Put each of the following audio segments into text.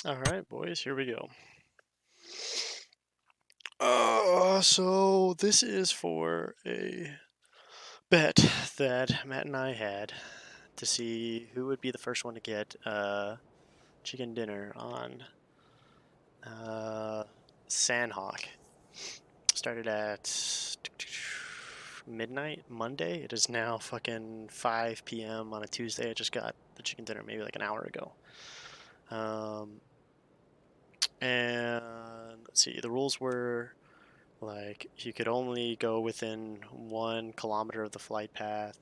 Alright, boys, here we go. So this is for a bet that Matt and I had to see who would be the first one to get chicken dinner on Sandhawk. Started at midnight Monday. It is now fucking 5 p.m. on a Tuesday. I just got the chicken dinner maybe like an hour ago. And let's see, the rules were like you could only go within 1 kilometer of the flight path,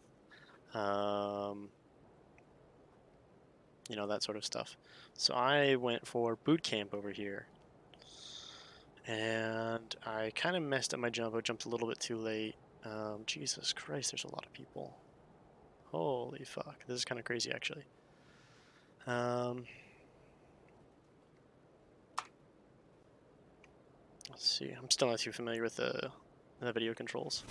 you know, that sort of stuff. So I went for boot camp over here, and I kind of messed up my jump. I jumped a little bit too late. Jesus Christ, there's a lot of people. Holy fuck, this is kind of crazy actually. Let's see, I'm still not too familiar with the video controls.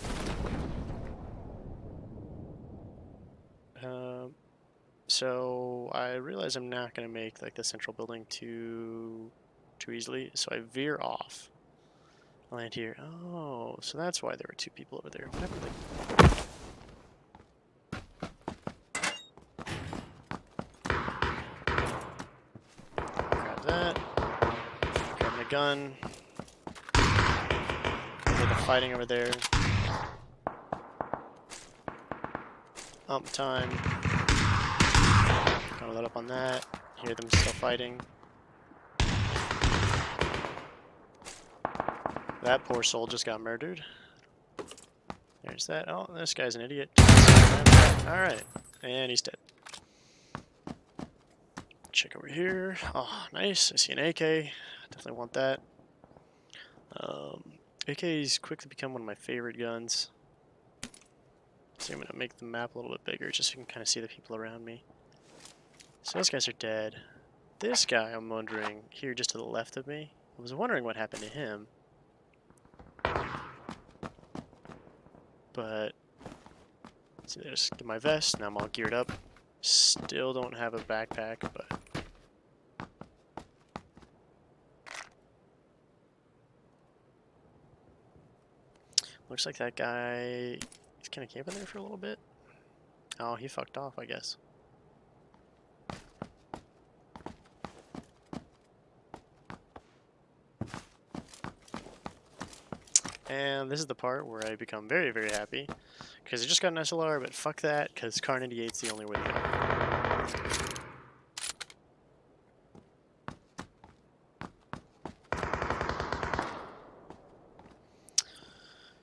So I realize I'm not going to make like the central building too easily, so I veer off. I land here. Oh, so that's why there were 2 people over there. What happened Grab that. Grab my gun. Hear the fighting over there. Time. Gonna load up on that. Hear them still fighting. That poor soul just got murdered. There's that. Oh, this guy's an idiot. Alright. And he's dead. Check over here. Oh, nice. I see an AK. Definitely want that. AK's quickly become one of my favorite guns. So I'm going to make the map a little bit bigger just so you can kind of see the people around me. So those guys are dead. This guy, I'm wondering, here just to the left of me, I was wondering what happened to him. But, let's see, there's my vest, now I'm all geared up. Still don't have a backpack, but... Looks like that guy, he's kind of camping there for a little bit. Oh, he fucked off, I guess. And this is the part where I become very, very happy. Because I just got an SLR, but fuck that, because Kar 98's the only way to go.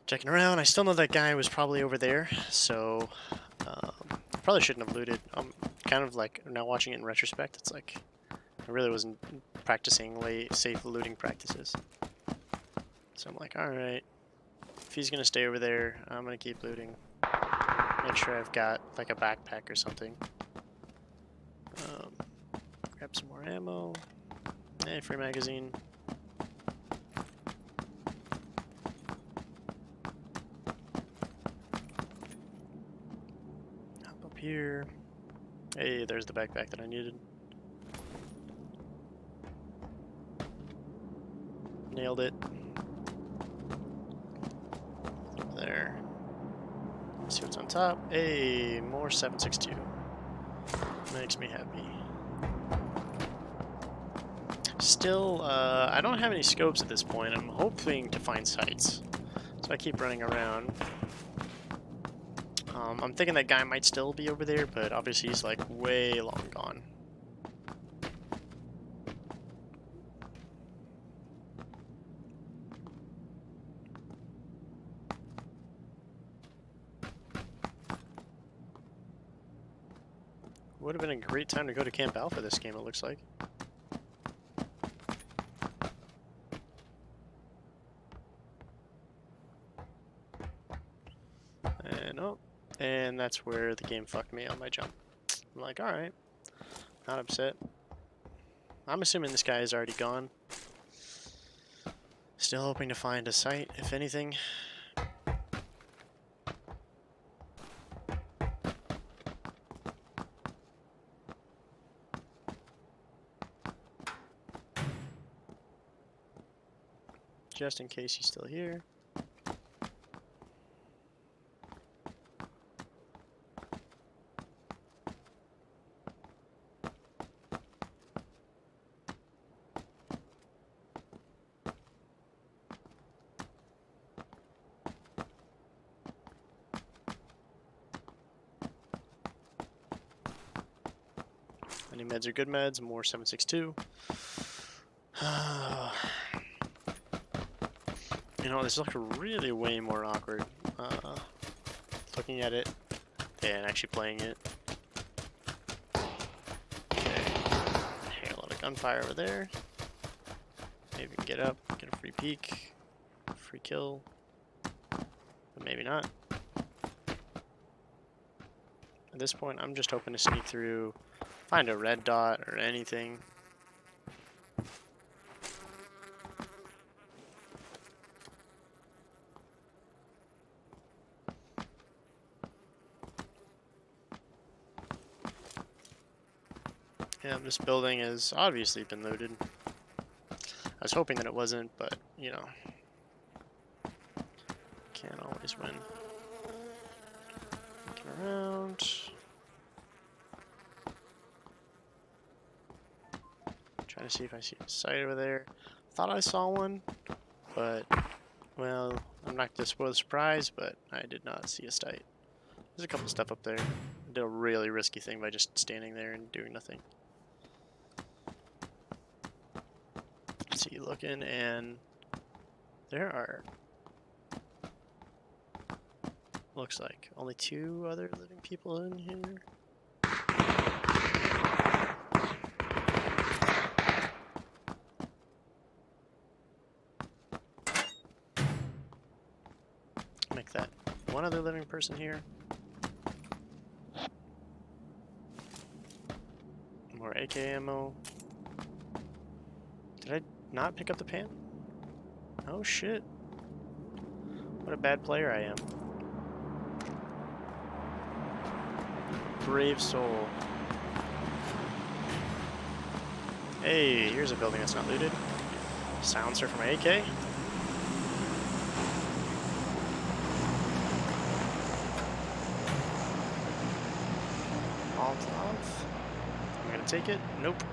Checking around, I still know that guy was probably over there, so probably shouldn't have looted. I'm kind of like, now watching it in retrospect, it's like, I really wasn't practicing safe looting practices. So I'm like, alright, if he's gonna stay over there, I'm gonna keep looting. Make sure I've got like a backpack or something. Grab some more ammo. Hey, free magazine. Hop up here. Hey, there's the backpack that I needed. Nailed it. There. Let's see what's on top. Hey, more 7.62. Makes me happy. Still, I don't have any scopes at this point. I'm hoping to find sights. So I keep running around. I'm thinking that guy might still be over there, but obviously he's like way long gone. Would have been a great time to go to Camp Alpha this game, it looks like. And oh, and that's where the game fucked me on my jump. I'm like, alright, not upset. I'm assuming this guy is already gone. Still hoping to find a site, if anything. just in case he's still here. Any meds are good meds, more 762. You know, this looks really way more awkward looking at it than actually playing it. Okay, hey, a lot of gunfire over there. Maybe we can get up, get a free peek, free kill, but maybe not. At this point, I'm just hoping to sneak through, find a red dot or anything. Yeah, this building has obviously been looted. I was hoping that it wasn't, but, you know, can't always win. Looking around. Trying to see if I see a site over there. Thought I saw one, but, well, I'm not going to spoil the surprise, but I did not see a site. There's a couple stuff up there. I did a really risky thing by just standing there and doing nothing. See, looking, and there are, looks like, only 2 other living people in here. Make that 1 other living person here. More AK ammo. Did I not pick up the pan? Oh shit. What a bad player I am. Brave soul. Hey, here's a building that's not looted. Silencer for my AK. Molotov. I'm gonna take it. Nope.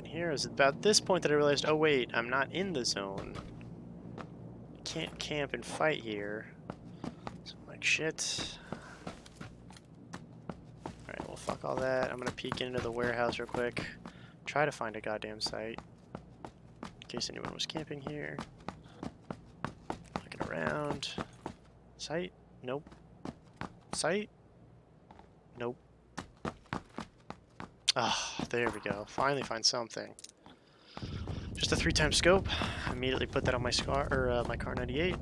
Here. It was about this point that I realized, oh wait, I'm not in the zone. Can't camp and fight here. So I'm like, shit. Alright, well fuck all that. I'm gonna peek into the warehouse real quick. Try to find a goddamn site. In case anyone was camping here. Looking around. Site? Nope. Site? Nope. Ah, there we go. Finally find something. Just a 3-time scope. Immediately put that on my scar or my Kar 98.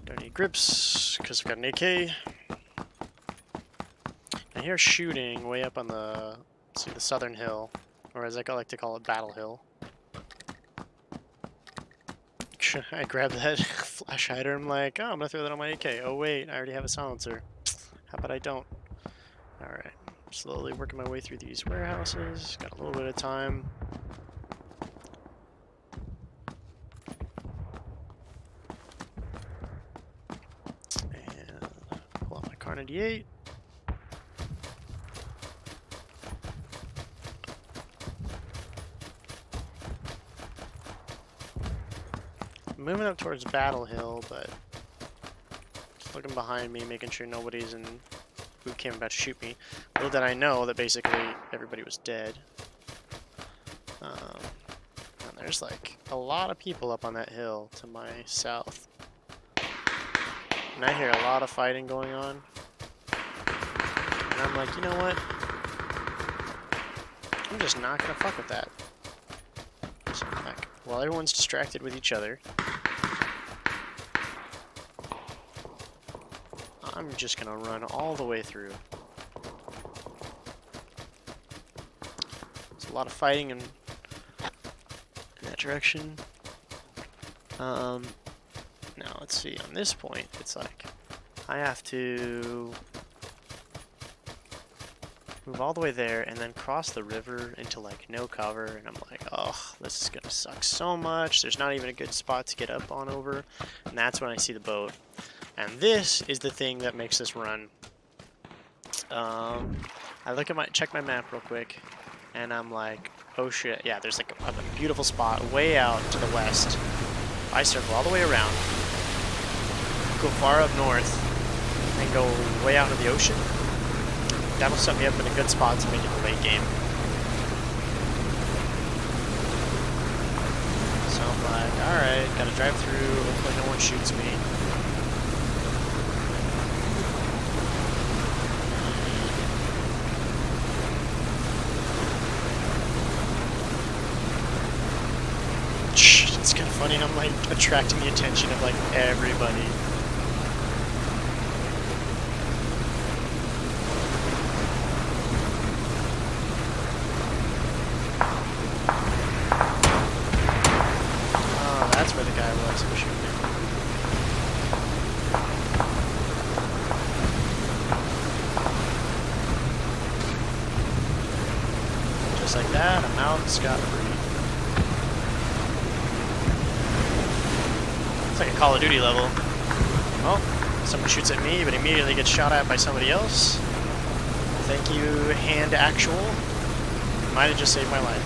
Don't need grips because I've got an AK. I hear shooting way up on the, let's see, the southern hill, or as I like to call it, Battle Hill. I grab that flash hider. I'm like, oh, I'm gonna throw that on my AK. Oh wait, I already have a silencer. How about I don't? All right. Slowly working my way through these warehouses. Got a little bit of time. And pull out my Kar 98. Moving up towards Battle Hill, but just looking behind me, making sure nobody's in boot camp about to shoot me. Little did I know that basically everybody was dead. And there's like a lot of people up on that hill to my south. And I hear a lot of fighting going on. And I'm like, you know what? I'm just not gonna fuck with that. So like, while everyone's distracted with each other, I'm just gonna run all the way through. There's a lot of fighting in that direction. Now let's see, on this point, it's like, I have to move all the way there, and then cross the river into like no cover, and I'm like, oh, this is gonna suck so much. There's not even a good spot to get up on over, and that's when I see the boat. And this is the thing that makes this run. I look at check my map real quick, and I'm like, oh shit, yeah, there's like a beautiful spot way out to the west. I circle all the way around, go far up north, and go way out into the ocean. That'll set me up in a good spot to make it the late game. So I'm like, alright, gotta drive through, hopefully no one shoots me. It's kind of funny, I'm like attracting the attention of like everybody. Oh, that's where the guy was who was shooting me. Just like that, I'm out scot-free. It's like a Call of Duty level. Well, someone shoots at me, but immediately gets shot at by somebody else. Thank you, Hand Actual. Might have just saved my life.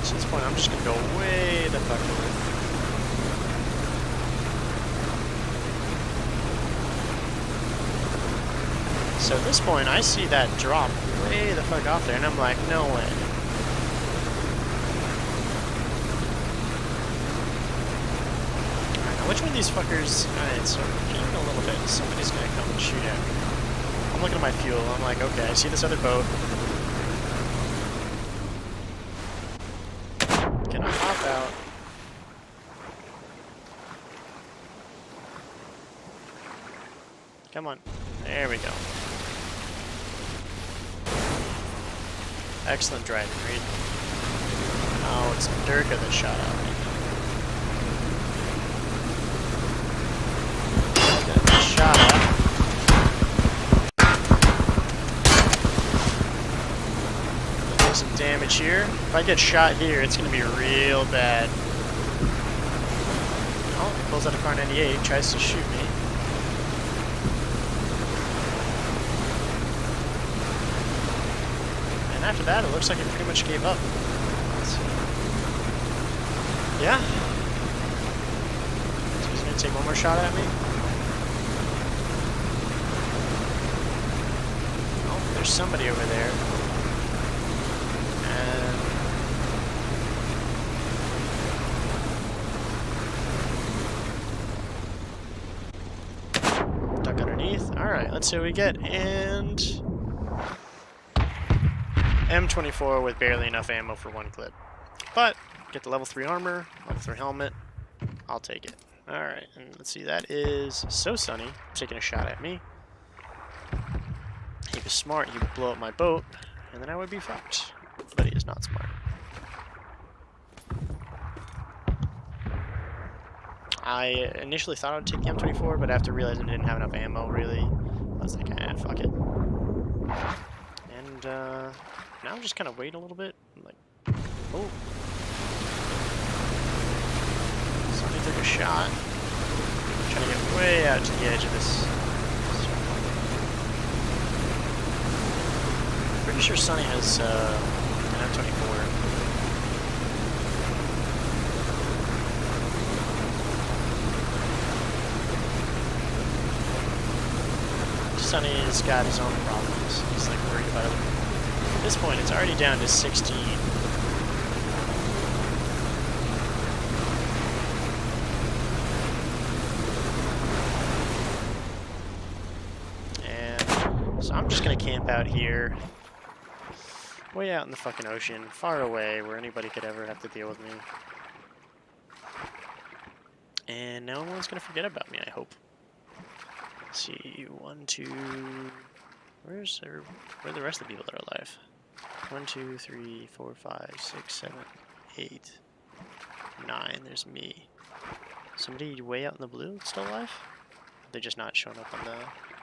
So at this point, I'm just gonna go way the fuck north. So at this point, I see that drop way the fuck off there, and I'm like, no way. Alright, now which one of these fuckers... Alright, so in a little bit, somebody's gonna come and shoot at me. I'm looking at my fuel, I'm like, okay, I see this other boat. Can I hop out? Come on. There we go. Excellent driving, Reed. Oh, it's Durka that shot at me. Got shot at. Do some damage here. If I get shot here, it's going to be real bad. Oh, he pulls out a Kar 98, tries to shoot me. And after that, it looks like it pretty much gave up. Yeah. So he's going to take one more shot at me. Oh, there's somebody over there. And duck underneath. Alright, let's see what we get. And M24 with barely enough ammo for one clip. But, get the level 3 armor, level 3 helmet, I'll take it. Alright, and let's see, that is So Sunny taking a shot at me. He was smart, he would blow up my boat, and then I would be fucked. But he is not smart. I initially thought I would take the M24, but after realizing I didn't have enough ammo, really, I was like, ah, fuck it. And, now I'm just kind of waiting a little bit. I'm like, oh. Somebody took a shot. I'm trying to get way out to the edge of this. Pretty sure Sunny has an M24. Sunny's got his own problems. He's like worried about it. At this point, it's already down to 16. And so I'm just gonna camp out here, way out in the fucking ocean, far away, where anybody could ever have to deal with me. And no one's gonna forget about me, I hope. Let's see, 1, 2... where are the rest of the people that are alive? 1, 2, 3, 4, 5, 6, 7, 8, 9. There's me. Somebody way out in the blue still alive? They're just not showing up on the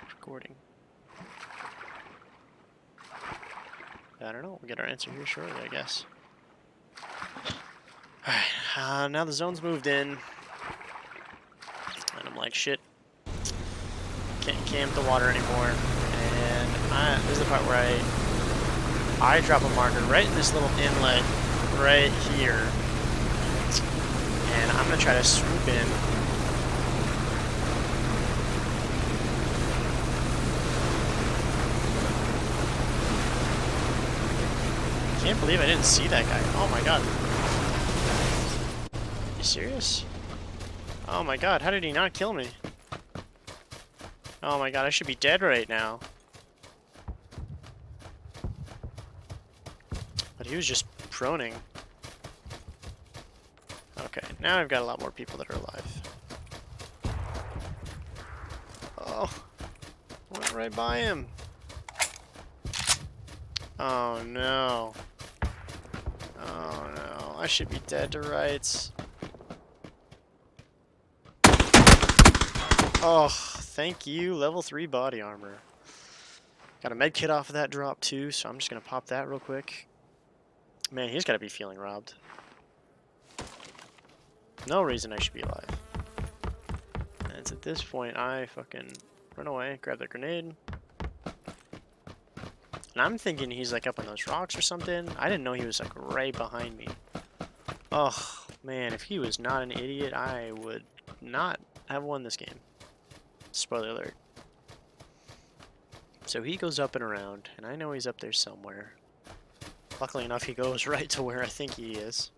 recording. I don't know. We'll get our answer here shortly, I guess. Alright, now the zone's moved in. And I'm like, shit. Can't camp the water anymore. And this is the part where I drop a marker right in this little inlet right here. And I'm going to try to swoop in. Can't believe I didn't see that guy. Oh my god. You serious? Oh my god, how did he not kill me? Oh my god, I should be dead right now. But he was just proning. Okay, now I've got a lot more people that are alive. Oh, went right by him. Oh no. Oh no, I should be dead to rights. Oh, thank you, level 3 body armor. Got a med kit off of that drop too, so I'm just gonna pop that real quick. Man, he's gotta be feeling robbed. No reason I should be alive. And it's at this point I fucking run away, grab the grenade. And I'm thinking he's like up on those rocks or something. I didn't know he was like right behind me. Oh, man, if he was not an idiot, I would not have won this game. Spoiler alert. So he goes up and around, and I know he's up there somewhere. Luckily enough, he goes right to where I think he is.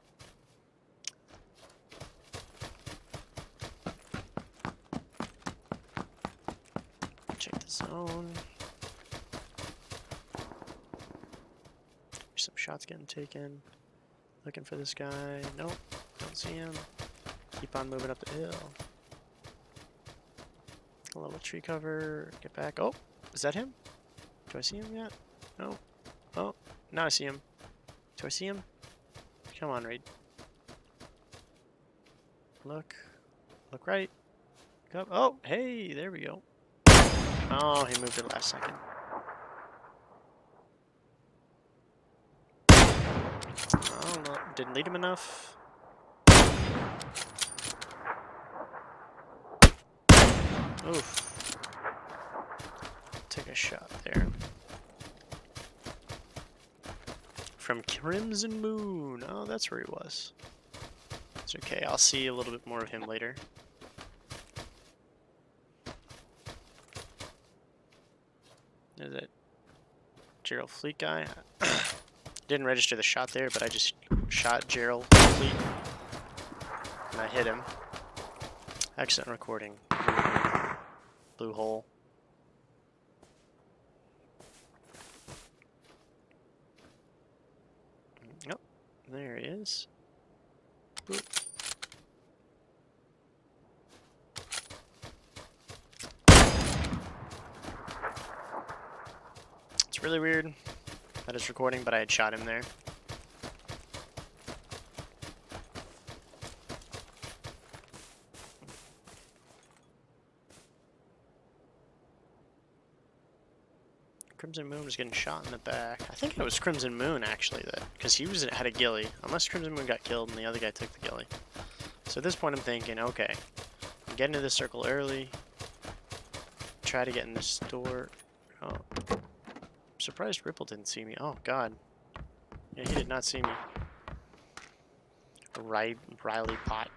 Check the zone. There's some shots getting taken. Looking for this guy. Nope, don't see him. Keep on moving up the hill. A little tree cover. Get back. Oh, is that him? Do I see him yet? No. Oh, now I see him. Do I see him? Come on, Raid. Look. Look right. Go. Oh, hey, there we go. Oh, he moved it last second. Oh, no. Didn't lead him enough. Oof. Take a shot there. From Crimson Moon. Oh, that's where he was. It's okay. I'll see a little bit more of him later. Is it Gerald Fleet guy? Didn't register the shot there, but I just shot Gerald Fleet. And I hit him. Excellent recording. Blue hole. Yep, there he is. Boop. It's really weird that it's recording, but I had shot him there. Crimson Moon was getting shot in the back. I think it was Crimson Moon actually, because he had a ghillie. Unless Crimson Moon got killed and the other guy took the ghillie. So at this point I'm thinking, okay, I'm getting to this circle early. Try to get in this door. Oh, I'm surprised Ripple didn't see me. Oh god, yeah, he did not see me. Riley Pot.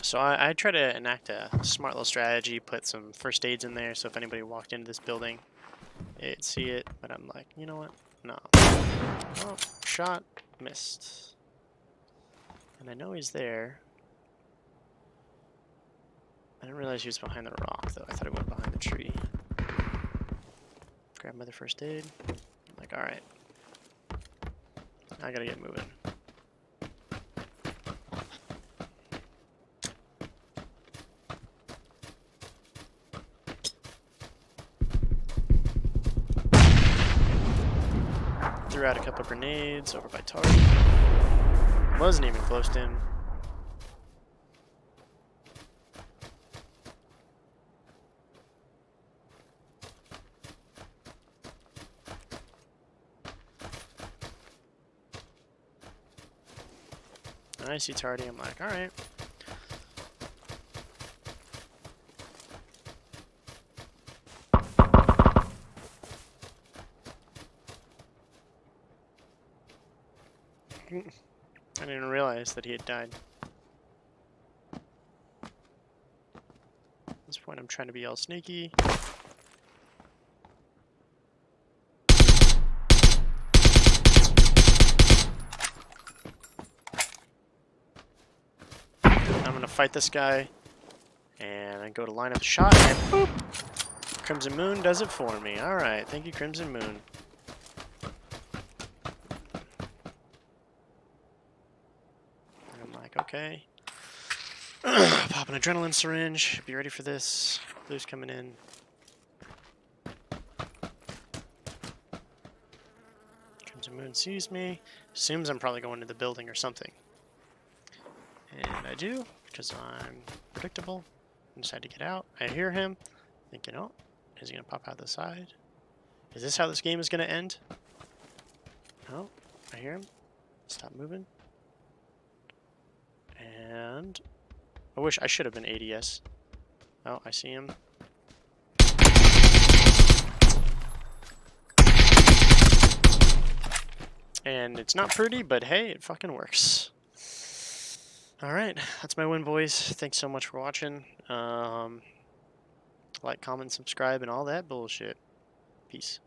So I try to enact a smart little strategy, put some first aids in there, so if anybody walked into this building, it'd see it, but I'm like, you know what? No. Oh, shot, missed. And I know he's there. I didn't realize he was behind the rock, though. I thought he went behind the tree. Grab my other first aid. I'm like, alright. I gotta get moving. Threw out a couple grenades over by Tardy. Wasn't even close to him. And I see Tardy, I'm like, alright. I didn't realize that he had died. At this point, I'm trying to be all sneaky. I'm gonna fight this guy, and I go to line up a shot, and boop! Crimson Moon does it for me. Alright, thank you, Crimson Moon. Okay. Pop an adrenaline syringe. Be ready for this. Blue's coming in. Crimson Moon sees me. Assumes I'm probably going to the building or something. And I do, because I'm predictable. I decide to get out. I hear him. Thinking, oh, is he going to pop out the side? Is this how this game is going to end? No. I hear him. Stop moving. And I wish I should have been ADS. Oh, I see him. And it's not pretty, but hey, it fucking works. Alright, that's my win, boys. Thanks so much for watching. Like, comment, subscribe, and all that bullshit. Peace.